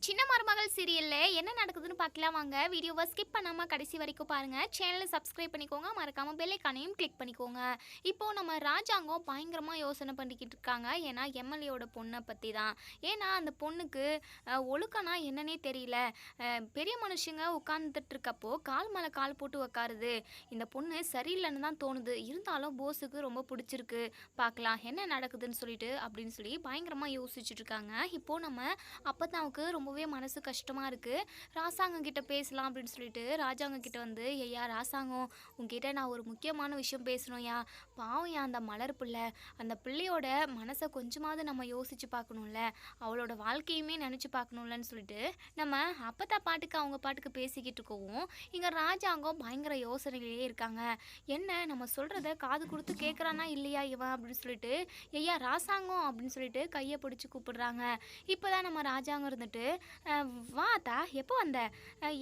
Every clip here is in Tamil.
சின்ன மருமகள் சீரியல்ல என்ன நடக்குதுன்னு பார்க்கலாம் வாங்க. வீடியோவை ஸ்கிப் பண்ணாம கடைசி வரைக்கும் பாருங்க. சேனலை சப்ஸ்கிரைப் பண்ணிக்கோங்க. மறக்காம பெல் ஐகானையும் கிளிக் பண்ணிக்கோங்க. இப்போ நம்ம ராஜாங்கம் பயங்கரமா யோசனை பண்ணிக்கிட்டு இருக்காங்க. ஏன்னா எம்எல்ஏவோட பொண்ணை பத்தி தான். ஏன்னா அந்த பொண்ணுக்கு ஒழுக்கனா என்னன்னே தெரியல. பெரிய மனுஷங்க உட்கார்ந்துட்டு இருக்கப்போ கால் மேலே கால் போட்டு உட்காருது. இந்த பொண்ணு சரியில்லைன்னு தான் தோணுது. இருந்தாலும் போஸுக்கு ரொம்ப பிடிச்சிருக்கு. பார்க்கலாம் என்ன நடக்குதுன்னு சொல்லிட்டு அப்படின்னு சொல்லி பயங்கரமா யோசிச்சுட்டு இருக்காங்க. இப்போ நம்ம அப்பத்தாவுக்கு ரொம்பவே மனசு கஷ்டமாக இருக்குது. ராசாங்கம் கிட்ட பேசலாம் அப்படின்னு சொல்லிட்டு ராஜாங்க கிட்ட வந்து, ஐயா ராசாங்கம், உங்ககிட்ட நான் ஒரு முக்கியமான விஷயம் பேசணும்யா. பாவம் அந்த மலர் பிள்ளை, அந்த பிள்ளையோட மனசை கொஞ்சமாவது நம்ம யோசித்து பார்க்கணும்ல, அவளோட வாழ்க்கையுமே நினச்சி பார்க்கணும்லன்னு சொல்லிட்டு நம்ம அப்பத்தா பாட்டுக்கு அவங்க பாட்டுக்கு பேசிக்கிட்டு இருக்கவும், இங்கே ராஜாங்கம் பயங்கர யோசனையிலேயே இருக்காங்க. என்ன நம்ம சொல்கிறத காது கொடுத்து கேட்குறானா இல்லையா இவன் அப்படின்னு சொல்லிட்டு, ஐயா ராசாங்கம் அப்படின்னு சொல்லிட்டு கையை பிடிச்சி கூப்பிடுறாங்க. இப்போ தான் நம்ம ராஜாங்கம் இருந்துட்டு, வா அத்தா எப்போ வந்த,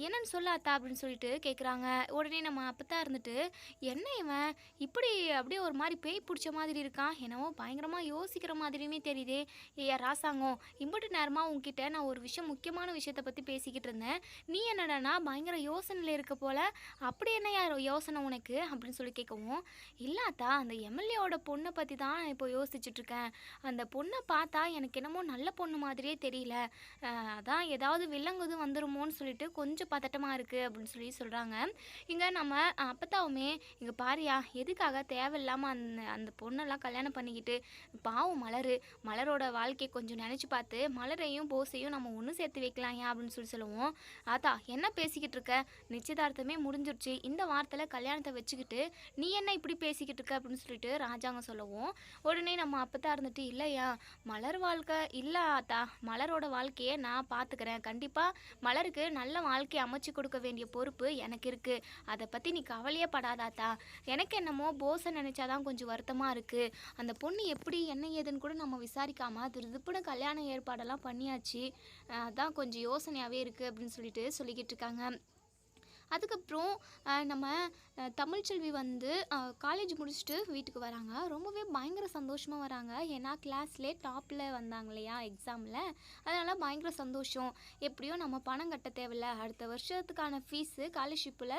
என்னன்னு சொல்ல அத்தா அப்படின்னு சொல்லிட்டு கேட்குறாங்க. உடனே நம்ம அப்பத்தா இருந்துட்டு, என்ன இவன் இப்படி அப்படியே ஒரு மாதிரி பேய் பிடிச்ச மாதிரி இருக்கான், என்னவோ பயங்கரமாக யோசிக்கிற மாதிரியுமே தெரியுதே. ஏயா ராசாங்கம், இம்புட்டு நேரமாக உங்ககிட்ட நான் ஒரு விஷயம், முக்கியமான விஷயத்தை பற்றி பேசிக்கிட்டு இருந்தேன். நீ என்னடானா பயங்கர யோசனையில் இருக்க போல, அப்படி என்ன யோசனை உனக்கு அப்படின்னு சொல்லி கேட்கவும், இல்லாத்தா அந்த எம்எல்ஏவோட பொண்ணை பற்றி தான் இப்போ யோசிச்சுட்ருக்கேன். அந்த பொண்ணை பார்த்தா எனக்கு என்னமோ நல்ல பொண்ணு மாதிரியே தெரியல. அதான் ஏதாவது வில்லங்குது வந்துருமோன்னு சொல்லிட்டு கொஞ்சம் பதட்டமாக இருக்குது அப்படின்னு சொல்லி சொல்கிறாங்க. இங்கே நம்ம அப்பத்தாவுமே, இங்கே பாரியா எதுக்காக தேவையில்லாமல் அந்த அந்த பொண்ணெல்லாம் கல்யாணம் பண்ணிக்கிட்டு, பாவம் மலரோட வாழ்க்கையை கொஞ்சம் நினச்சி பார்த்து மலரையும் போஸையும் நம்ம ஒன்று சேர்த்து வைக்கலாம் ஏன் அப்படின்னு சொல்லி சொல்லுவோம். ஆத்தா என்ன பேசிக்கிட்டு இருக்க, நிச்சயதார்த்தமே முடிஞ்சிருச்சு, இந்த வாரத்தில் கல்யாணத்தை வச்சுக்கிட்டு நீ என்ன இப்படி பேசிக்கிட்டு இருக்க அப்படின்னு சொல்லிட்டு ராஜாங்க சொல்லவும், உடனே நம்ம அப்பத்தா இருந்துட்டு, இல்லையா மலர் வாழ்க்கை இல்லை ஆத்தா, மலரோட வாழ்க்கையை நான் பார்த்துக்கிறேன். கண்டிப்பாக மலருக்கு நல்ல வாழ்க்கையை அமைச்சு கொடுக்க வேண்டிய பொறுப்பு எனக்கு இருக்குது. அதை பற்றி நீ கவலையே படாதாத்தா. எனக்கு என்னமோ போஸை நினச்சாதான் கொஞ்சம் வருத்தமாக இருக்குது. அந்த பொண்ணு எப்படி என்ன ஏதுன்னு கூட நம்ம விசாரிக்காமல் திருதுப்புன்னு கல்யாண ஏற்பாடெல்லாம் பண்ணியாச்சு. அதான் கொஞ்சம் யோசனையாகவே இருக்குது அப்படின்னு சொல்லிக்கிட்டு இருக்காங்க. அதுக்கப்புறம் நம்ம தமிழ்ச்செல்வி வந்து காலேஜ் முடிச்சுட்டு வீட்டுக்கு வராங்க. ரொம்பவே பயங்கர சந்தோஷமாக வராங்க. ஏன்னா கிளாஸ்லே டாப்பில் வந்தாங்க இல்லையா எக்ஸாமில், அதனால் பயங்கர சந்தோஷம். எப்படியோ நம்ம பணம் கட்ட தேவையில்ல, அடுத்த வருஷத்துக்கான ஃபீஸு ஸ்காலர்ஷிப்பில்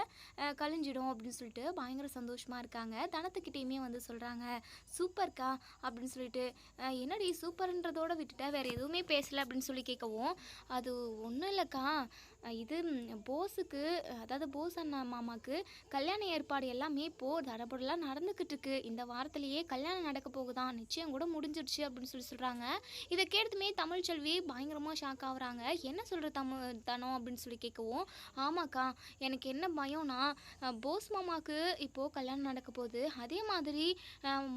கழிஞ்சிடும் அப்படின்னு சொல்லிட்டு பயங்கர சந்தோஷமாக இருக்காங்க. தனத்துக்கிட்டேயுமே வந்து சொல்கிறாங்க, சூப்பர்க்கா அப்படின்னு சொல்லிட்டு. என்னடி சூப்பர்ன்றதோடு விட்டுட்டா வேறு எதுவுமே பேசலை அப்படின்னு சொல்லி கேட்கவும், அது ஒன்றும் இல்லைக்கா, இது போஸுக்கு, அதாவது போஸ் அண்ணா மாமாவுக்கு கல்யாண ஏற்பாடு எல்லாமே இப்போது தடபடலாம் நடந்துக்கிட்டு இருக்கு. இந்த வாரத்திலேயே கல்யாணம் நடக்க போகுதான், நிச்சயம் கூட முடிஞ்சிடுச்சு அப்படின்னு சொல்கிறாங்க. இதை கேட்டுமே தமிழ்ச்செல்வி பயங்கரமாக ஷாக் ஆகுறாங்க. என்ன சொல்கிற தனம் அப்படின்னு சொல்லி கேட்கவும், ஆமாக்கா எனக்கு என்ன பயம்னா, போஸ் மாமாவுக்கு இப்போது கல்யாணம் நடக்க போகுது, அதே மாதிரி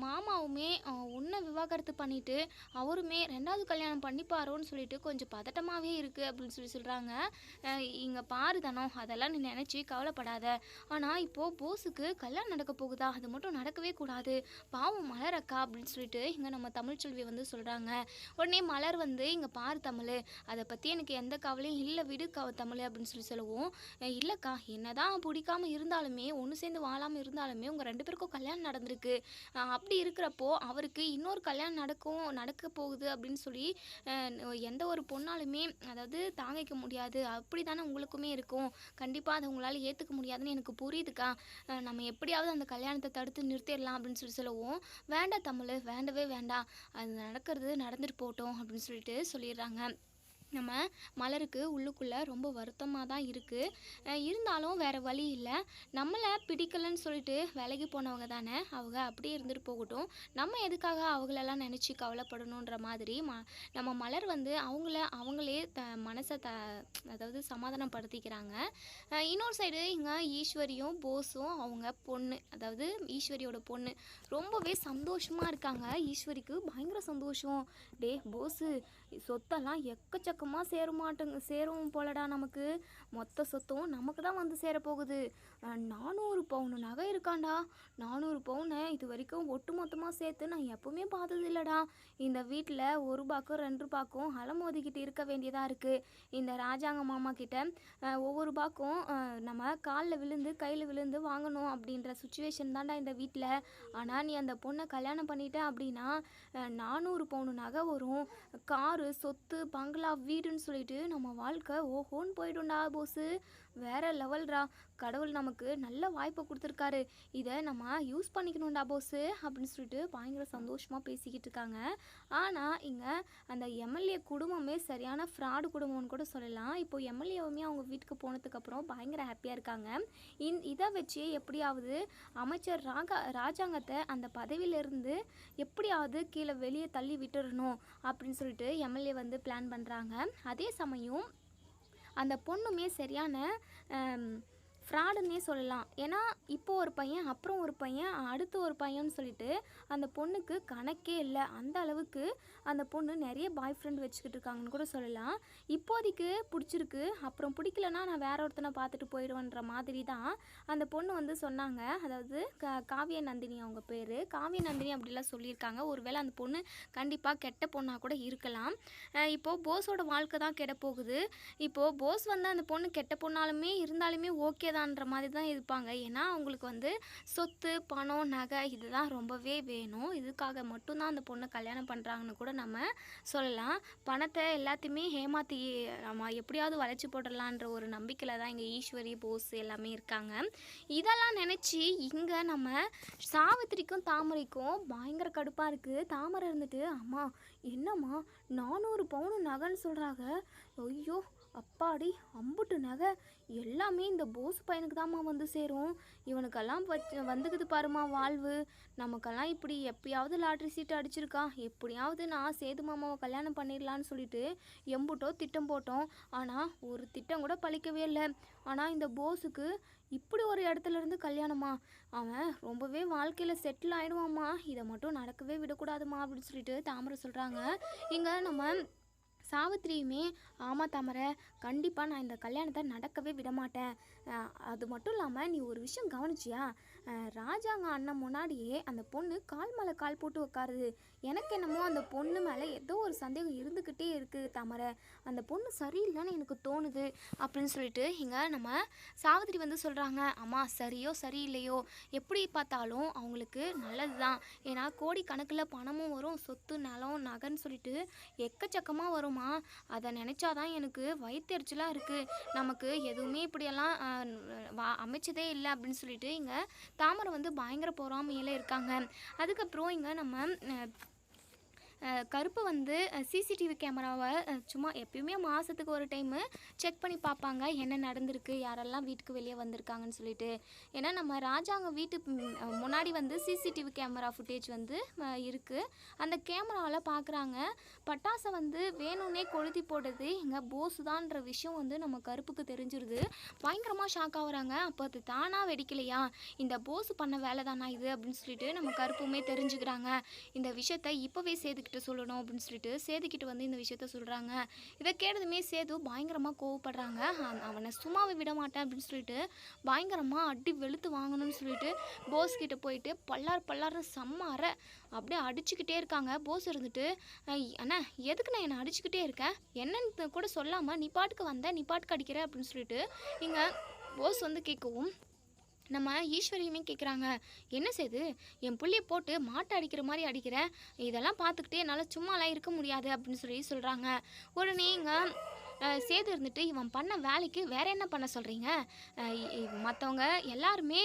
மாமாவுமே உன்னை விவாகரத்து பண்ணிவிட்டு அவருமே ரெண்டாவது கல்யாணம் பண்ணிப்பாரோன்னு சொல்லிட்டு கொஞ்சம் பதட்டமாகவே இருக்குது அப்படின்னு சொல்கிறாங்க. இங்கே பாரு தனம், அதெல்லாம் நீ நினச்சி கவலைப்படாத. ஆனால் இப்போது போஸுக்கு கல்யாணம் நடக்க போகுதா, அது மட்டும் நடக்கவே கூடாது, பாவம் மலர் அக்கா அப்படின்னு சொல்லிட்டு இங்கே நம்ம தமிழ்ச்செல்வி வந்து சொல்கிறாங்க. உடனே மலர் வந்து, இங்கே பாரு தமிழ், அதை பற்றி எனக்கு எந்த கவலையும் இல்லை, விடு தமிழ் அப்படின்னு சொல்லுவோம். இல்லைக்கா, என்னதான் பிடிக்காமல் இருந்தாலுமே, ஒன்று சேர்ந்து வாழாமல் இருந்தாலுமே உங்கள் ரெண்டு பேருக்கும் கல்யாணம் நடந்திருக்கு. அப்படி இருக்கிறப்போ அவருக்கு இன்னொரு கல்யாணம் நடக்க போகுது அப்படின்னு சொல்லி எந்த ஒரு பொண்ணாலுமே, அதாவது தாங்கிக்க முடியாது. அப்படி தானே உங்களுக்குமே இருக்கும். கண்டிப்பாக அதை உங்களால் ஏற்றுக்க முடியாதுன்னு எனக்கு புரியுதுக்கா. நம்ம எப்படியாவது அந்த கல்யாணத்தை தடுத்து நிறுத்திடலாம் அப்படின்னு சொல்லுவோம். வேண்டாம் தமிழ், வேண்டவே வேண்டாம், அது நடந்துட்டு போட்டோம் அப்படின்னு சொல்லிடுறாங்க. நம்ம மலருக்கு உள்ளுக்குள்ளே ரொம்ப வருத்தமாக தான் இருக்குது. இருந்தாலும் வேறு வழி இல்லை, நம்மளை பிடிக்கலன்னு சொல்லிட்டு வேலைக்கு போனவங்க தானே அவங்க, அப்படியே இருந்துட்டு போகட்டும், நம்ம எதுக்காக அவங்களெல்லாம் நினச்சி கவலைப்படணுன்ற மாதிரி நம்ம மலர் வந்து அவங்களே மனசை அதாவது சமாதானப்படுத்திக்கிறாங்க. இன்னொரு சைடு இங்கே ஈஸ்வரியும் போஸும் அவங்க பொண்ணு, அதாவது ஈஸ்வரியோட பொண்ணு ரொம்பவே சந்தோஷமாக இருக்காங்க. ஈஸ்வரிக்கு பயங்கர சந்தோஷம். டே போஸு, சொத்தெல்லாம் எக்கச்சக்கமாக சேரும் போலடா, நமக்கு மொத்த சொத்தும் நமக்கு தான் வந்து சேரப்போகுது. 400 பவுன் நகை இருக்காண்டா, 400 பவுனை இது வரைக்கும் ஒட்டு மொத்தமாக சேர்த்து நான் எப்பவுமே பார்த்தது இல்லைடா. இந்த வீட்டில் 1 ரூபாய்க்கும் 2 ரூபாய்க்கும் அலமோதிக்கிட்டு இருக்க வேண்டியதாக இருக்குது. இந்த ராஜாங்க மாமா கிட்ட ஒவ்வொரு ரூபாய்க்கும் நம்ம காலில் விழுந்து கையில் விழுந்து வாங்கணும் அப்படின்ற சுச்சுவேஷன் தான்டா இந்த வீட்டில். ஆனால் நீ அந்த பொண்ணை கல்யாணம் பண்ணிட்ட அப்படின்னா 400 பவுன் நகை வரும், காரு காரு, சொத்து, பங்களா, வீடுன்னு சொல்லிட்டு நம்ம வாழ்க்கை ஓஹோன்னு போயிடும்டா போஸு. வேற லெவல்ரா. கடவுள் நமக்கு நல்ல வாய்ப்பை கொடுத்துருக்காரு. இதை நம்ம யூஸ் பண்ணிக்கணும்டா போஸு அப்படின்னு சொல்லிட்டு பயங்கர சந்தோஷமாக பேசிக்கிட்டு இருக்காங்க. ஆனால் இங்கே அந்த எம்எல்ஏ குடும்பமே சரியான ஃப்ராடு குடும்பம்னு கூட சொல்லலாம். இப்போ எம்எல்ஏவுமே அவங்க வீட்டுக்கு போனதுக்கப்புறம் பயங்கர ஹாப்பியாக இருக்காங்க. இதை வச்சு எப்படியாவது அமைச்சர் ராஜாங்கத்தை அந்த பதவியிலிருந்து எப்படியாவது கீழே வெளியே தள்ளி விட்டுறணும் அப்படின்னு சொல்லிட்டு எம்எல்ஏ வந்து பிளான் பண்ணுறாங்க. அதே சமயம் அந்த பொண்ணுமே சரியான ஃப்ராடுன்னே சொல்லலாம். ஏன்னா இப்போ ஒரு பையன், அப்புறம் ஒரு பையன், அடுத்து ஒரு பையன்னு சொல்லிட்டு அந்த பொண்ணுக்கு கணக்கே இல்லை. அந்த அளவுக்கு அந்த பொண்ணு நிறைய பாய் ஃப்ரெண்ட் வச்சுக்கிட்டு இருக்காங்கன்னு கூட சொல்லலாம். இப்போதைக்கு பிடிச்சிருக்கு, அப்புறம் பிடிக்கலன்னா நான் வேற ஒருத்தனை பார்த்துட்டு போயிடுவேன்ற மாதிரி தான் அந்த பொண்ணு வந்து சொன்னாங்க. அதாவது காவிய நந்தினி அவங்க பேர். காவிய நந்தினி அப்படிலாம் சொல்லியிருக்காங்க. ஒருவேளை அந்த பொண்ணு கண்டிப்பாக கெட்ட பொண்ணாக கூட இருக்கலாம். இப்போது போஸோட வாழ்க்கை தான் கெட போகுது. இப்போது போஸ் வந்து அந்த பொண்ணு கெட்ட பொண்ணாலுமே இருந்தாலுமே ஓகே தான்ற மாதிரி தான் இருப்பாங்க. ஏன்னா அவங்களுக்கு வந்து சொத்து, பணம், நகை இதுதான் ரொம்பவே வேணும். இதுக்காக மட்டும்தான் அந்த பொண்ணை கல்யாணம் பண்ணுறாங்கன்னு கூட நம்ம சொல்லலாம். பணத்தை எல்லாத்தையுமே ஏமாற்றி நம்ம எப்படியாவது வளைச்சி போடலான்ற ஒரு நம்பிக்கையில் தான் இங்கே ஈஸ்வரி, போஸ் எல்லாமே இருக்காங்க. இதெல்லாம் நினச்சி இங்கே நம்ம சாவித்திரிக்கும் தாமரைக்கும் பயங்கர கடுப்பாக இருக்குது. தாமரை இருந்துட்டு, அம்மா என்னம்மா 400 பவுன் நகைன்னு சொல்கிறாங்க. ஐயோ அப்பாடி, அம்புட்டு நகை எல்லாமே இந்த போஸ் பையனுக்கு தாம்மா வந்து சேரும். இவனுக்கெல்லாம் வந்துக்குது பாருமா வாழ்வு. நமக்கெல்லாம் இப்படி எப்பயாவது லாட்ரி சீட்டு அடிச்சிருக்கான். எப்படியாவது நான் சேது மாமாவை கல்யாணம் பண்ணிடலான்னு சொல்லிட்டு எம்புட்டோ திட்டம் போட்டோம். ஆனால் ஒரு திட்டம் கூட பழிக்கவே இல்லை. ஆனால் இந்த போஸுக்கு இப்படி ஒரு இடத்துல இருந்து கல்யாணமா? அவன் ரொம்பவே வாழ்க்கையில் செட்டில் ஆகிடுவாம்மா. இதை மட்டும் நடக்கவே விடக்கூடாதுமா அப்படின்னு சொல்லிட்டு தாமரை சொல்கிறாங்க. இங்கே நம்ம சாவித்திரியுமே, ஆமாம் தாமரை, கண்டிப்பாக நான் இந்த கல்யாணத்தை நடக்கவே விடமாட்டேன். அது மட்டும் இல்லாமல் நீ ஒரு விஷயம் கவனிச்சியா? ராஜாங்க அண்ணன் முன்னாடியே அந்த பொண்ணு கால் மேலே கால் போட்டு உட்காருது. எனக்கு என்னமோ அந்த பொண்ணு மேலே ஏதோ ஒரு சந்தேகம் இருந்துக்கிட்டே இருக்குது தாமரை. அந்த பொண்ணு சரியில்லைன்னு எனக்கு தோணுது அப்படின்னு சொல்லிட்டு இங்கே நம்ம சாவித்திரி வந்து சொல்கிறாங்க. அம்மா சரியோ சரியில்லையோ எப்படி பார்த்தாலும் அவங்களுக்கு நல்லது தான். ஏன்னா கோடி கணக்கில் பணமும் வரும், சொத்து, நிலம், நகைன்னு சொல்லிட்டு எக்கச்சக்கமாக வருமா. அதை நினச்சாதான் எனக்கு வயிற்றெரிச்சலாக இருக்குது. நமக்கு எதுவுமே இப்படியெல்லாம் அமைச்சதே இல்லை அப்படின்னு சொல்லிட்டு இங்கே தாமரை வந்து பயங்கர பொறாமையில இருக்காங்க. அதுக்கப்புறம் இங்கே நம்ம கருப்பு வந்து சிசிடிவி கேமராவை சும்மா எப்பயுமே மாதத்துக்கு ஒரு டைமு செக் பண்ணி பார்ப்பாங்க என்ன நடந்திருக்கு, யாரெல்லாம் வீட்டுக்கு வெளியே வந்திருக்காங்கன்னு சொல்லிட்டு. ஏன்னா நம்ம ராஜாங்க வீட்டு முன்னாடி வந்து சிசிடிவி கேமரா ஃபுட்டேஜ் வந்து இருக்குது. அந்த கேமராவில் பார்க்குறாங்க பட்டாசை வந்து வேணும்னே கொளுத்தி போடுறது இங்கே போஸு தான்ற விஷயம் வந்து நம்ம கருப்புக்கு தெரிஞ்சிருது. பயங்கரமாக ஷாக் ஆகுறாங்க. அப்போ அது தானாக வெடிக்கலையா, இந்த போஸு பண்ண வேலை தானா இது அப்படின்னு சொல்லிட்டு நம்ம கருப்புமே தெரிஞ்சுக்கிறாங்க. இந்த விஷயத்தை இப்போவே சேதுக்கிட்ட சொல்லணும் அப்படின்னு சொல்லிட்டு சேதுக்கிட்ட வந்து இந்த விஷயத்த சொல்கிறாங்க. இதை கேட்டதுமே சேது பயங்கரமாக கோவப்படுறாங்க. அவனை சும்மாவே விட மாட்டேன் அப்படின்னு சொல்லிட்டு பயங்கரமாக அடி வெளுத்து வாங்கணும்னு சொல்லிட்டு போஸ் கிட்ட போயிட்டு பல்லார்னு செம்மாற அப்படியே அடிச்சுக்கிட்டே இருக்காங்க. போஸ் இருந்துட்டு, அண்ணா எதுக்கு நான் என்னை அடிச்சுக்கிட்டே இருக்கேன், என்னன்னு கூட சொல்லாமல் நீ பாட்டுக்கு வந்த, நீ பாட்டுக்கு அடிக்கிற அப்படின்னு சொல்லிட்டு இங்கே போஸ் வந்து கேட்கவும் நம்ம ஈஸ்வரியுமே கேட்குறாங்க. என்ன செய்து என் புள்ளியை போட்டு மாட்டை அடிக்கிற மாதிரி அடிக்கிற, இதெல்லாம் பார்த்துக்கிட்டே என்னால் சும்மாலாம் இருக்க முடியாது அப்படின்னு சொல்லி சொல்கிறாங்க. உடனே இங்கே சேது இருந்துட்டு, இவன் பண்ண வேலைக்கு வேற என்ன பண்ண சொல்கிறீங்க? மற்றவங்க எல்லாருமே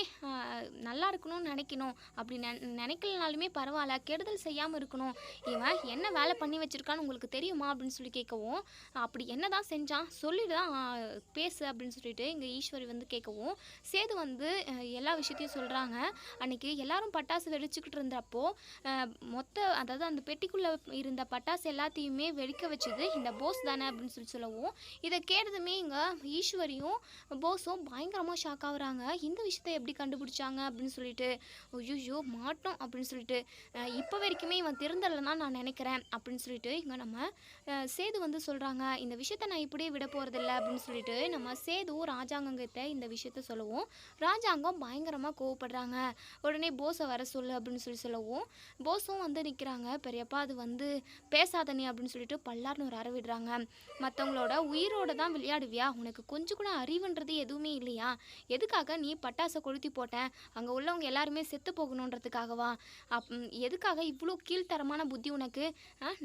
நல்லா இருக்கணும்னு நினைக்கணும். அப்படி நினைக்கலனாலுமே பரவாயில்ல, கெடுதல் செய்யாமல் இருக்கணும். இவன் என்ன வேலை பண்ணி வச்சுருக்கான்னு உங்களுக்கு தெரியுமா அப்படின்னு சொல்லி கேட்கவும், அப்படி என்ன தான் செஞ்சான் சொல்லிட்டு தான் பேசு அப்படின்னு சொல்லிட்டு இங்கே ஈஸ்வரி வந்து கேட்கவும் சேது வந்து எல்லா விஷயத்தையும் சொல்கிறாங்க. அன்றைக்கி எல்லாரும் பட்டாசு வெடிச்சுக்கிட்டு இருந்தப்போ அதாவது அந்த பெட்டிக்குள்ளே இருந்த பட்டாசு எல்லாத்தையுமே வெடிக்க வச்சது இந்த போஸ் தானே அப்படின்னு சொல்லவும், இதை கேட்டதுமே இங்கே ஈஸ்வரியும் போஸும் பயங்கரமாக ஷாக் ஆகுறாங்க. இந்த விஷயத்தை எப்படி கண்டுபிடிச்சாங்க அப்படின்னு சொல்லிட்டு, ஐயோ மாட்டோம் அப்படின்னு சொல்லிட்டு, இப்போ வரைக்குமே இவன் திருந்தலைன்னா நான் நினைக்கிறேன் அப்படின்னு சொல்லிட்டு இங்கே நம்ம சேது வந்து சொல்கிறாங்க. இந்த விஷயத்தை நான் இப்படியே விட போகிறதில்ல அப்படின்னு சொல்லிட்டு நம்ம சேது ராஜாங்கங்கிட்ட இந்த விஷயத்த சொல்லவும் ராஜாங்கம் பயங்கரமாக கோவப்படுறாங்க. உடனே போஸை வர சொல்லு அப்படின்னு சொல்லவும் போஸும் வந்து நிற்கிறாங்க. பெரியப்பா அது வந்து பேசாதனே அப்படின்னு சொல்லிட்டு பல்லார்னு ஒரு அற விடுறாங்க. மற்றவங்களோட உயிரோட தான் விளையாடுவியா? உனக்கு கொஞ்சம் கூட அறிவுன்றது எதுவுமே இல்லையா? எதுக்காக நீ பட்டாச கொளுத்தி போட்ட? அங்க உள்ளவங்க எல்லாருமே செத்து போகணுன்றதுக்காகவா? எதுக்காக இவ்ளோ கீழ்த்தரமான புத்தி உனக்கு?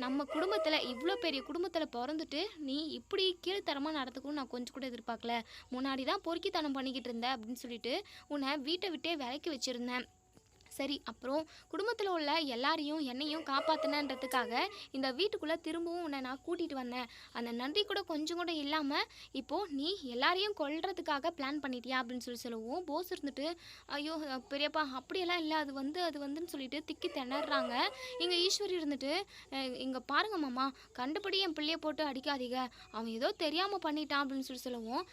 நம்ம குடும்பத்துல இவ்ளோ பெரிய குடும்பத்துல பொறந்துட்டு, நீ இப்படி கீழ்த்தரமா நடந்துக்கணும்னு நான் கொஞ்சம் கூட எதிர்பார்க்கல. முன்னாடி தான் பொறுக்கித்தனம் பண்ணிக்கிட்டு இருந்த அப்படின்னு சொல்லிட்டு, உன்ன வீட்ட விட்டே விலக்கி வச்சிருந்தேன். சரி, அப்புறம் குடும்பத்தில் உள்ள எல்லாரையும் என்னையும் காப்பாத்தினன்றதுக்காக இந்த வீட்டுக்குள்ளே திரும்பவும் உன்னை நான் கூட்டிகிட்டு வந்தேன். அந்த நன்றி கூட கொஞ்சம் கூட இல்லாமல் இப்போது நீ எல்லாரையும் கொல்றதுக்காக பிளான் பண்ணிட்டியா அப்படின்னு சொல்லவும் போஸ் இருந்துட்டு, ஐயோ பெரியப்பா அப்படியெல்லாம் இல்லை, அது வந்துன்னு சொல்லிட்டு திக்கி திணறாங்க. இங்கே ஈஸ்வரி இருந்துட்டு, இங்கே பாருங்க மாமா, கண்டுபடி என் பிள்ளைய போட்டு அடிக்காதீங்க, அவன் ஏதோ தெரியாமல் பண்ணிட்டான் அப்படின்னு சொல்லவும்,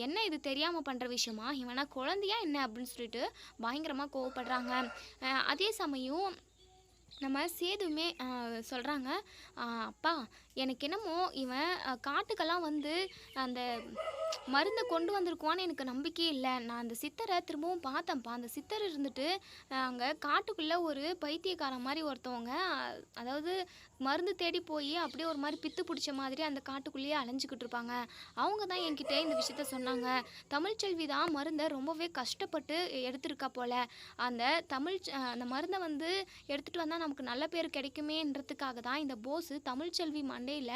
என்ன இது தெரியாமல் பண்ணுற விஷயமா, இவனா குழந்தையா என்ன அப்படின்னு சொல்லிட்டு பயங்கரமாக கோவப்படுறாங்க. அதே சமயம் நம்ம சேதுவுமே சொல்கிறாங்க, அப்பா எனக்கு என்னமோ இவன் காட்டுக்கெல்லாம் வந்து அந்த மருந்தை கொண்டு வந்திருக்குவான்னு எனக்கு நம்பிக்கையே இல்லை. நான் அந்த சித்தரை திரும்பவும் பார்த்தேன்ப்பா. அந்த சித்தர் இருந்துட்டு அங்கே காட்டுக்குள்ளே ஒரு பைத்தியக்காரன் மாதிரி ஒருத்தவங்க, அதாவது மருந்து தேடி போய் அப்படியே ஒரு மாதிரி பித்து பிடிச்ச மாதிரி அந்த காட்டுக்குள்ளேயே அலைஞ்சிக்கிட்டு இருப்பாங்க. அவங்க தான் என்கிட்ட இந்த விஷயத்த சொன்னாங்க. தமிழ்ச்செல்வி தான் மருந்தை ரொம்பவே கஷ்டப்பட்டு எடுத்திருக்கா போல. அந்த அந்த மருந்தை வந்து எடுத்துகிட்டு வந்தால் நமக்கு நல்ல பேர் கிடைக்குமேன்றதுக்காக தான் இந்த போஸு தமிழ்ச்செல்வி மண்டையில்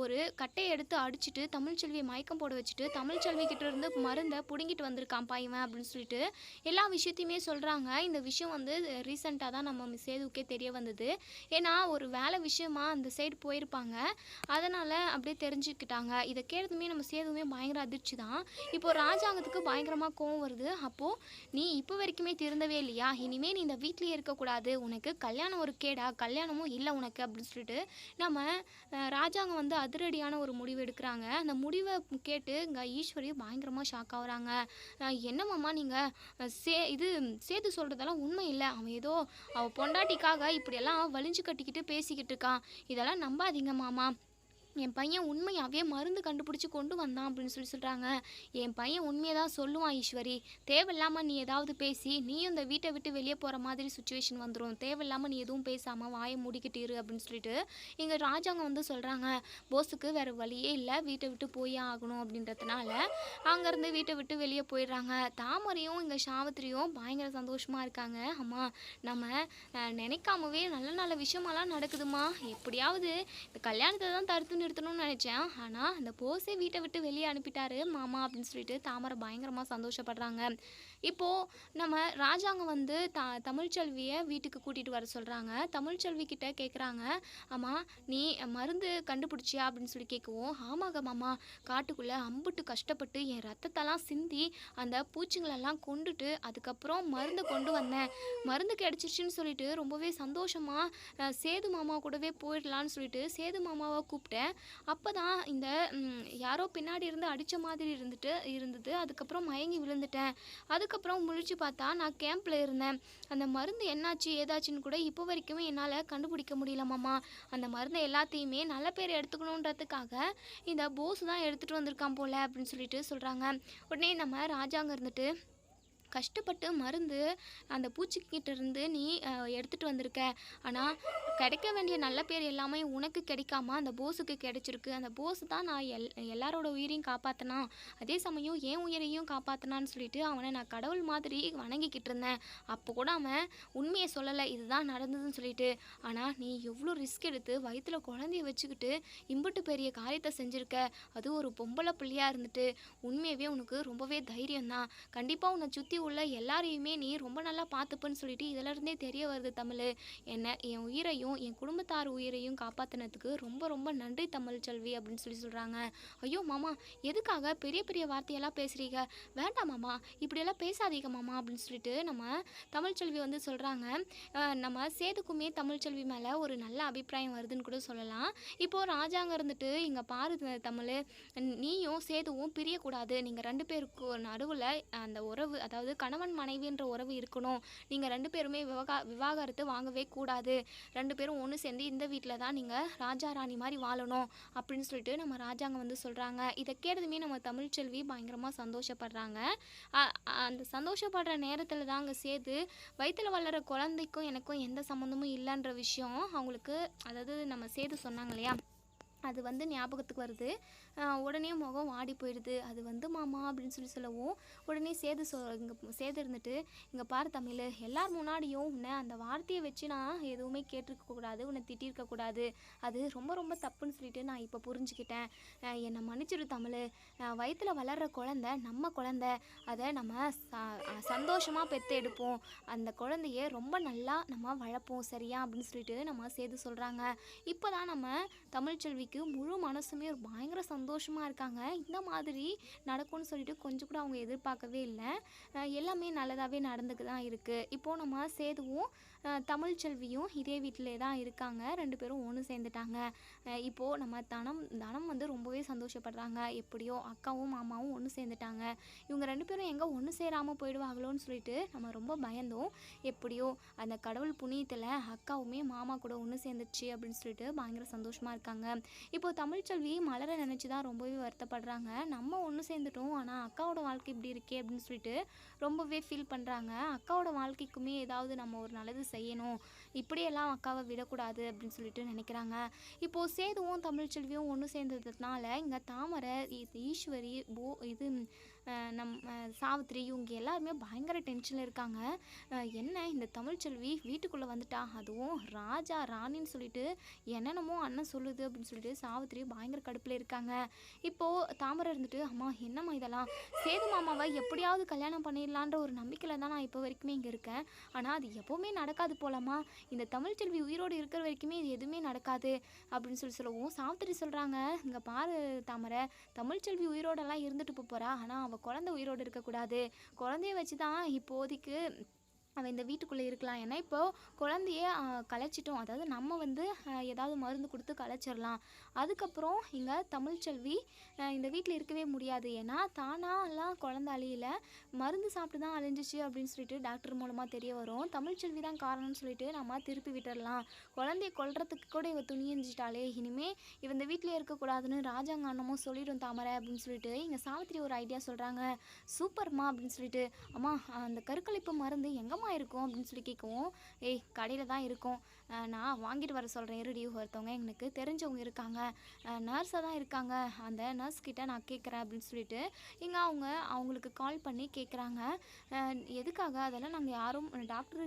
ஒரு கட்டையை எடுத்து அடிச்சுட்டு தமிழ்ச்செல்வியை மயக்கம் போட வச்சுட்டு தமிழ்ச்செல்வி கிட்ட இருந்து மருந்தை பிடுங்கிட்டு வந்திருக்கான் பையன் அப்படின்னு சொல்லிட்டு எல்லா விஷயத்தையுமே சொல்கிறாங்க. இந்த விஷயம் வந்து ரீசெண்டாக தான் நம்ம சேதுக்கே தெரிய வந்தது. ஏன்னா ஒரு வேலை விஷயமா அந்த சைடு போயிருப்பாங்க, அதனால் அப்படியே தெரிஞ்சுக்கிட்டாங்க. இதை கேட்டதுமே நம்ம சேதுமே பயங்கர அதிர்ச்சி தான். இப்போது ராஜாங்கத்துக்கு பயங்கரமாக கோவம் வருது. அப்போது நீ இப்போ வரைக்குமே திருந்தவே இல்லையா? இனிமேல் நீ இந்த வீட்லேயே இருக்கக்கூடாது, உனக்கு கல்யாணம் ஒரு கேடா, கல்யாணமும் இல்லை உனக்கு அப்படின்னு சொல்லிட்டு நம்ம ராஜாங்கம் வந்து அதிரடியான ஒரு முடிவு எடுக்கிறாங்க. அந்த முடிவை கேட்டு இங்கே ஈஸ்வரி பயங்கரமாக ஷாக் ஆகுறாங்க. என்னம்மாம்மா நீங்கள் இது சேது சொல்கிறதெல்லாம் உண்மை இல்லை, அவன் ஏதோ அவள் பொண்டாட்டிக்காக இப்படியெல்லாம் வலிஞ்சு கட்டிக்கிட்டு பேசிக்கிட்டு இருக்கான், இதெல்லாம் நம்பாதீங்க மாமா. என் பையன் உண்மையாகவே மருந்து கண்டுபிடிச்சி கொண்டு வந்தான் அப்படின்னு சொல்கிறாங்க. என் பையன் உண்மையை தான் சொல்லுவான் ஈஸ்வரி, தேவையில்லாமல் நீ ஏதாவது பேசி நீயும் இந்த வீட்டை விட்டு வெளியே போகிற மாதிரி சுச்சுவேஷன் வந்துடும், தேவையில்லாமல் நீ எதுவும் பேசாமல் வாயை மூடிக்கிட்டு இரு அப்படின்னு சொல்லிட்டு இங்கே ராஜாங்க வந்து சொல்கிறாங்க. போஸுக்கு வேறு வழியே இல்லை, வீட்டை விட்டு போயே ஆகணும் அப்படின்றதுனால அங்கேருந்து வீட்டை விட்டு வெளியே போயிடுறாங்க. தாமரையும் இங்கே சாவித்திரியும் பயங்கர சந்தோஷமாக இருக்காங்க. அம்மா நம்ம நினைக்காமவே நல்ல நல்ல விஷயமெல்லாம் நடக்குதுமா, எப்படியாவது இந்த கல்யாணத்தை தான் தடுத்து நிறுத்தணும்னு நினச்சேன், ஆனால் அந்த போஸே வீட்டை விட்டு வெளியே அனுப்பிட்டாரு மாமா அப்படின்னு சொல்லிட்டு தாமரை பயங்கரமாக சந்தோஷப்படுறாங்க. இப்போது நம்ம ராஜாங்க வந்து தமிழ்ச்செல்வியை வீட்டுக்கு கூட்டிகிட்டு வர சொல்கிறாங்க. தமிழ்ச்செல்வி கிட்ட கேட்குறாங்க, ஆமாம் நீ மருந்து கண்டுபிடிச்சியா அப்படின்னு சொல்லி கேட்கவும், ஆமாங்க மாமா, காட்டுக்குள்ளே அம்புட்டு கஷ்டப்பட்டு என் ரத்தத்தெல்லாம் சிந்தி அந்த பூச்சிங்களெல்லாம் கொண்டுட்டு அதுக்கப்புறம் மருந்தை கொண்டு வந்தேன், மருந்து கிடச்சிருச்சுன்னு சொல்லிட்டு ரொம்பவே சந்தோஷமாக சேது மாமா கூடவே போயிடலான்னு சொல்லிட்டு சேது மாமாவை கூப்பிட்டேன். அப்போ தான் இந்த யாரோ பின்னாடி இருந்து அடித்த மாதிரி இருந்தது. அதுக்கப்புறம் மயங்கி விழுந்துட்டேன். அதுக்கப்புறம் முழிச்சு பார்த்தா நான் கேம்பில் இருந்தேன். அந்த மருந்து என்னாச்சு ஏதாச்சுன்னு கூட இப்போ வரைக்குமே என்னால் கண்டுபிடிக்க முடியல மாமா. அந்த மருந்தை எல்லாத்தையுமே நல்ல பேர் எடுத்துக்கணுன்றதுக்காக இந்த போஸ் தான் எடுத்துகிட்டு வந்திருக்கான் போல அப்படின்னு சொல்லிட்டு சொல்கிறாங்க. உடனே நம்ம ராஜாங்க இருந்துட்டு, கஷ்டப்பட்டு மருந்து அந்த பூச்சிக்கிட்ட இருந்து நீ எடுத்துகிட்டு வந்திருக்க, ஆனால் கிடைக்க வேண்டிய நல்ல பேர் எல்லாமே உனக்கு கிடைக்காம அந்த போஸுக்கு கிடைச்சிருக்கு. அந்த போஸ் தான் நான் எல்லாரோட உயிரையும் காப்பாற்றினா, அதே சமயம் என் உயிரையும் காப்பாற்றினான்னு சொல்லிட்டு அவனை நான் கடவுள் மாதிரி வணங்கிக்கிட்டு இருந்தேன். அப்போ கூட அவன் உண்மையை சொல்லலை, இதுதான் நடந்ததுன்னு சொல்லிட்டு. ஆனால் நீ எவ்வளோ ரிஸ்க் எடுத்து வயிற்றில் குழந்தைய வச்சுக்கிட்டு இம்புட்டு பெரிய காரியத்தை செஞ்சுருக்க, அது ஒரு பொம்பளை பிள்ளையாக இருந்துட்டு. உண்மையாகவே உனக்கு ரொம்பவே தைரியம் தான். கண்டிப்பாக உன்னை சுற்றி உள்ள எல்லாரையுமே நீ ரொம்ப நல்லா பார்த்துப்பன்னு சொல்லிட்டு இதிலிருந்தே தெரிய வருது தமிழ். என் உயிரையும் என் குடும்பத்தார் உயிரையும் காப்பாற்றினதுக்கு ரொம்ப ரொம்ப நன்றி தமிழ்ச்செல்வி அப்படின்னு சொல்கிறாங்க. ஐயோ மாமா, எதுக்காக பெரிய பெரிய வார்த்தையெல்லாம் பேசுகிறீங்க, வேண்டாம் மாமா, இப்படியெல்லாம் பேசாதீங்க மாமா அப்படின்னு சொல்லிட்டு நம்ம தமிழ்ச்செல்வி வந்து சொல்கிறாங்க. நம்ம சேதுக்குமே தமிழ்ச்செல்வி மேலே ஒரு நல்ல அபிப்பிராயம் வருதுன்னு கூட சொல்லலாம். இப்போது ராஜாங்க இருந்துட்டு, இங்கே பாரு தமிழ், நீயும் சேதுவும் பிரியக்கூடாது, நீங்கள் ரெண்டு பேருக்கு நடுவில் அந்த உறவு, அதாவது கணவன் மனைவின்ற உறவு இருக்கணும், நீங்கள் ரெண்டு பேருமே விவாகரத்து வாங்கவே கூடாது, ரெண்டு பேரும் ஒன்று சேர்ந்து இந்த வீட்டில் தான் நீங்கள் ராஜா ராணி மாதிரி வாழணும் அப்படின்னு சொல்லிட்டு நம்ம ராஜாங்க வந்து சொல்கிறாங்க. இதை கேட்டதுமே நம்ம தமிழ்ச்செல்வி பயங்கரமாக சந்தோஷப்படுறாங்க. அந்த சந்தோஷப்படுற நேரத்தில் தாங்க சேது வயிற்றில் வளர குழந்தைக்கும் எனக்கும் எந்த சம்மந்தமும் இல்லைன்ற விஷயம் அவங்களுக்கு, அதாவது நம்ம சேது சொன்னாங்க இல்லையா, அது வந்து ஞாபகத்துக்கு வருது. உடனே முகம் வாடி போயிடுது. அது வந்து மாமா அப்படின்னு சொல்லவும், உடனே சேது இருந்துட்டு, "இங்கே பாரு தமிழ், எல்லார் முன்னாடியும் உன்னை அந்த வார்த்தையை வச்சு நான் எதுவுமே கேட்டிருக்கக்கூடாது, உன்னை திட்டிருக்கக்கூடாது. அது ரொம்ப ரொம்ப தப்புன்னு சொல்லிட்டு நான் இப்போ புரிஞ்சுக்கிட்டேன். என்னை மன்னிச்சிடு தமிழ். வயிற்றில் வளர்கிற குழந்த நம்ம குழந்த. அதை நம்ம சந்தோஷமாக பெற்று எடுப்போம். அந்த குழந்தைய ரொம்ப நல்லா நம்ம வளர்ப்போம் சரியா?" அப்படின்னு சொல்லிட்டு நம்ம சேது சொல்கிறாங்க. இப்போ தான் நம்ம தமிழ்ச்செல்விக்கு முழு மனசுமே ஒரு பயங்கர சந்தோஷமாக இருக்காங்க. இந்த மாதிரி நடக்கும்னு சொல்லிட்டு கொஞ்சம் கூட அவங்க எதிர்பார்க்கவே இல்லை. எல்லாமே நல்லதாகவே நடந்துக்கு தான் இருக்குது. இப்போது நம்ம சேதுவும் தமிழ்ச்செல்வியும் இதே வீட்டிலே தான் இருக்காங்க. 2 பேரும் ஒன்று சேர்ந்துட்டாங்க. இப்போது நம்ம தனம் வந்து ரொம்பவே சந்தோஷப்படுறாங்க. எப்படியோ அக்காவும் மாமாவும் ஒன்று சேர்ந்துட்டாங்க. இவங்க 2 பேரும் எங்கே ஒன்று சேராமல் போயிடுவாங்களோன்னு சொல்லிட்டு நம்ம ரொம்ப பயந்தோம். எப்படியோ அந்த கடவுள் புண்ணியத்தில் அக்காவுமே மாமா கூட ஒன்று சேர்ந்துச்சு அப்படின்னு சொல்லிட்டு பயங்கர சந்தோஷமாக இருக்காங்க. இப்போது தமிழ்ச்செல்வி மலரை நினச்சி தான் ரொம்பவே வருத்தப்படுறாங்க. நம்ம ஒன்று சேர்ந்துட்டோம், ஆனால் அக்காவோட வாழ்க்கை இப்படி இருக்கே அப்படின்னு சொல்லிட்டு ரொம்பவே ஃபீல் பண்ணுறாங்க. அக்காவோட வாழ்க்கைக்குமே ஏதாவது நம்ம ஒரு நல்லது செய்யணும், இப்படியெல்லாம் அக்காவை விடக்கூடாது அப்படின்னு சொல்லிட்டு நினைக்கிறாங்க. இப்போது சேதுவும் தமிழ்ச்செல்வியும் ஒன்று சேர்ந்ததுனால இங்கே தாமரை, ஈஸ்வரி, இது சாவித்திரி இவங்க எல்லாருமே பயங்கர டென்ஷனில் இருக்காங்க. என்ன இந்த தமிழ்ச்செல்வி வீட்டுக்குள்ளே வந்துட்டா, அதுவும் ராஜா ராணின்னு சொல்லிட்டு என்னென்னமோ அண்ணன் சொல்லுது அப்படின்னு சொல்லிட்டு சாவித்திரி பயங்கர கடுப்பில் இருக்காங்க. இப்போது தாமரை இருந்துட்டு, அம்மா என்னம்மா இதெல்லாம், சேது மாமாவை எப்படியாவது கல்யாணம் பண்ணிடலான்ற ஒரு நம்பிக்கையில் தான் நான் இப்போ வரைக்குமே இங்கே இருக்கேன். ஆனால் அது எப்போவுமே நடக்காது போலம்மா. இந்த தமிழ்ச்செல்வி உயிரோடு இருக்கிற வரைக்குமே இது எதுவுமே நடக்காது அப்படின்னு சொல்லவும் சாவித்திரி சொல்கிறாங்க, இங்கே பாரு தாமரை, தமிழ்ச்செல்வி உயிரோடெல்லாம் இருந்துட்டு போகிறா, ஆனால் அவள் குழந்தை உயிரோடு இருக்கக்கூடாது. குழந்தைய வச்சு தான் இப்போதைக்கு அவன் இந்த வீட்டுக்குள்ளே இருக்கலாம். ஏன்னா இப்போது குழந்தைய கலைச்சிட்டோம், அதாவது நம்ம வந்து ஏதாவது மருந்து கொடுத்து கலைச்சிடலாம். அதுக்கப்புறம் இங்கே தமிழ்ச்செல்வி இந்த வீட்டில் இருக்கவே முடியாது. ஏன்னா தானாலாம் குழந்தை அழியல, மருந்து சாப்பிட்டு தான் அழிஞ்சிச்சு அப்படின்னு சொல்லிட்டு டாக்டர் மூலமாக தெரிய வரும். தமிழ்ச்செல்வி தான் காரணம்னு சொல்லிட்டு நம்ம திருப்பி விட்டுடலாம். குழந்தைய கொல்றதுக்கு கூட இவ துணிஞ்சிட்டாலே, இனிமேல் இவ இந்த வீட்டிலே இருக்கக்கூடாதுன்னு ராஜாங்க அண்ணமும் சொல்லிடும் தாமரை அப்படின்னு சொல்லிட்டு இங்கே சாவித்திரி ஒரு ஐடியா சொல்கிறாங்க. சூப்பர்மா அப்படின்னு சொல்லிட்டு, அம்மா அந்த கருக்கலைப்பு மருந்து எங்கே இருக்கும் அப்படின்னு சொல்லி கேட்கவும், ஏய் கடையில் தான் இருக்கும், நான் வாங்கிட்டு வர சொல்கிறேன் இருடி, ஒருத்தவங்க எனக்கு தெரிஞ்சவங்க இருக்காங்க, நர்ஸாக தான் இருக்காங்க, அந்த நர்ஸ்கிட்ட நான் கேட்குறேன் அப்படின்னு சொல்லிட்டு இங்கே அவங்களுக்கு கால் பண்ணி கேட்குறாங்க. எதுக்காக, அதெல்லாம் நாங்கள் யாரும் டாக்டர்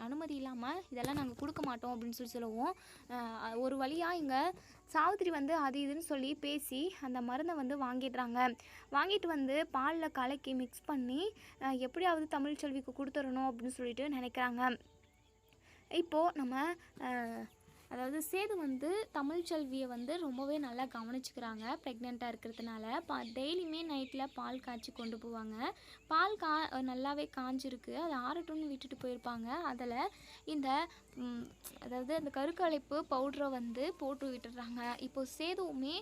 அனுமதி இல்லாமல் இதெல்லாம் நாங்கள் கொடுக்க மாட்டோம் அப்படின்னு சொல்லவும், ஒரு வழியாக இங்கே சாவித்திரி வந்து அது இதுன்னு சொல்லி பேசி அந்த மருந்தை வந்து வாங்கிட்டு வந்து பாலில் கலக்கி மிக்ஸ் பண்ணி எப்படியாவது தமிழ்ச்செல்விக்கு கொடுத்துடணும் அப்படின்னு சொல்லிட்டு நினைக்கிறாங்க. இப்போது நம்ம அதாவது சேது வந்து தமிழ்ச்செல்வியை வந்து ரொம்பவே நல்லா கவனிச்சுக்கிறாங்க. ப்ரெக்னெண்ட்டாக இருக்கிறதுனால டெய்லியுமே நைட்டில் பால் காய்ச்சி கொண்டு போவாங்க. பால் நல்லாவே காஞ்சிருக்கு, அது ஆறட்டும்னு விட்டுட்டு போயிருப்பாங்க. அதில் இந்த அதாவது அந்த கருக்கலைப்பு பவுட்ரை வந்து போட்டு விட்டுடுறாங்க. இப்போது சேதுவுமே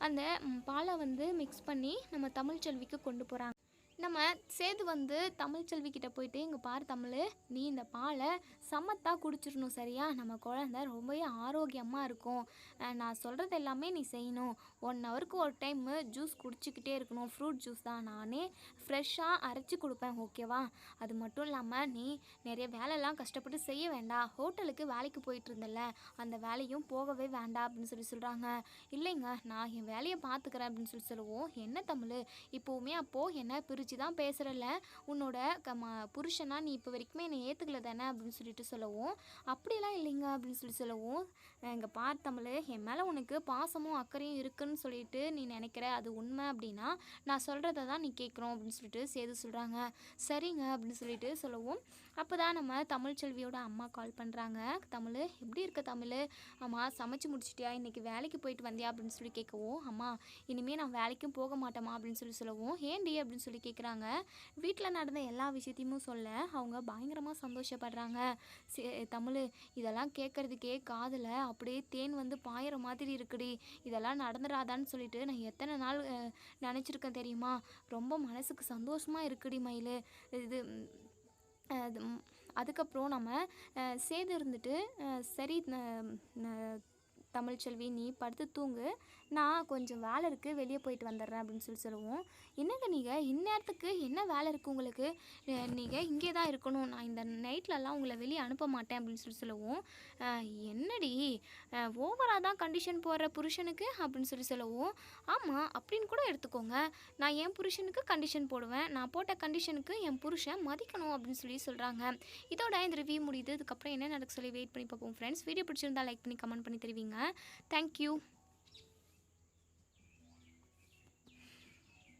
அந்த பாலை வந்து மிக்ஸ் பண்ணி நம்ம தமிழ்ச்செல்விக்கு கொண்டு போகிறாங்க. நம்ம சேது வந்து தமிழ்ச்செல்விக்கிட்ட போயிட்டு, இங்கே பாரு தமிழ், நீ இந்த பாலை சமத்தாக குடிச்சிடணும் சரியா? நம்ம குழந்தை ரொம்பவே ஆரோக்கியமாக இருக்கும். நான் சொல்கிறது எல்லாமே நீ செய்யணும். 1 ஹவருக்கு ஒரு டைமு ஜூஸ் குடிச்சிக்கிட்டே இருக்கணும். ஃப்ரூட் ஜூஸ் தான், நானே ஃப்ரெஷ்ஷாக அரைச்சி கொடுப்பேன் ஓகேவா? அது மட்டும் இல்லாமல் நீ நிறைய வேலைலாம் கஷ்டப்பட்டு செய்ய வேண்டாம். ஹோட்டலுக்கு வேலைக்கு போயிட்டு இருந்தல, அந்த வேலையும் போகவே வேண்டாம் அப்படின்னு சொல்கிறாங்க. இல்லைங்க, நான் என் வேலையை பார்த்துக்கிறேன் அப்படின்னு சொல்லுவோம். என்ன தமிழ், இப்போவுமே அப்போது என்ன பிரித்து தான் பேசுகிறல்ல, உன்னோட புருஷனா நீ இப்போ வரைக்குமே என்னை ஏற்றுக்கல தானே அப்படின்னு சொல்லிட்டு சொல்லவும், அப்படியெல்லாம் இல்லைங்க அப்படின்னு சொல்லவும், இங்கே பார் தமிழ், என் மேலே உனக்கு பாசமும் அக்கறையும் இருக்குன்னு சொல்லிட்டு நீ நினைக்கிற, அது உண்மை அப்படின்னா நான் சொல்கிறத தான் நீ கேட்குறோம் அப்படின்னு சொல்லிட்டு சேது சொல்கிறாங்க. சரிங்க அப்படின்னு சொல்லிட்டு சொல்லவும், அப்போ தான் நம்ம தமிழ்ச்செல்வியோட அம்மா கால் பண்ணுறாங்க. தமிழ் எப்படி இருக்க தமிழ், அம்மா சமைச்சு முடிச்சிட்டியா, இன்றைக்கி வேலைக்கு போயிட்டு வந்தியா அப்படின்னு சொல்லி கேட்கவும், அம்மா இனிமேல் நான் வேலைக்கும் போக மாட்டேம்மா அப்படின்னு சொல்லவும், ஏன்டி அப்படின்னு சொல்லி கேட்குறாங்க. வீட்டில் நடந்த எல்லா விஷயத்தையும் சொல்ல அவங்க பயங்கரமாக சந்தோஷப்படுறாங்க. தமிழ், இதெல்லாம் கேட்குறதுக்கே காதில் அப்படியே தேன் வந்து பாயிற மாதிரி இருக்குடி, இதெல்லாம் நடந்துடாதான்னு சொல்லிட்டு நான் எத்தனை நாள் நினச்சிருக்கேன் தெரியுமா? ரொம்ப மனசுக்கு சந்தோஷமாக இருக்குடி மயில். இது அதுக்கப்புறம் நம்ம சேது இருந்துட்டு, சரி தமிழ்ச்செல்வி நீ படுத்து தூங்கு, நான் கொஞ்சம் வேலை இருக்குது வெளியே போயிட்டு வந்துடுறேன் அப்படின்னு சொல்லவும், என்னங்க நீங்கள் இந்நேரத்துக்கு என்ன வேலை இருக்குது உங்களுக்கு, நீங்கள் இங்கே தான் இருக்கணும், நான் இந்த நைட்லலாம் உங்களை வெளியே அனுப்ப மாட்டேன் அப்படின்னு சொல்லவும், என்னடி ஓவராக தான் கண்டிஷன் போடுற புருஷனுக்கு அப்படின்னு சொல்லவும், ஆமாம் அப்படின்னு கூட எடுத்துக்கோங்க, நான் என் புருஷனுக்கு கண்டிஷன் போடுவேன், நான் போட்ட கண்டிஷனுக்கு என் புருஷன் மதிக்கணும் அப்படின்னு சொல்கிறாங்க. இதோட இந்த ரிவ்யூ முடியுது. இதுக்கப்புறம் என்ன நடக்க சொல்லி வெயிட் பண்ணி பார்ப்போம் ஃப்ரெண்ட்ஸ். வீடியோ பிடிச்சிருந்தா லைக் பண்ணி கமெண்ட் பண்ணி தருவீங்க. தேங்க்யூ.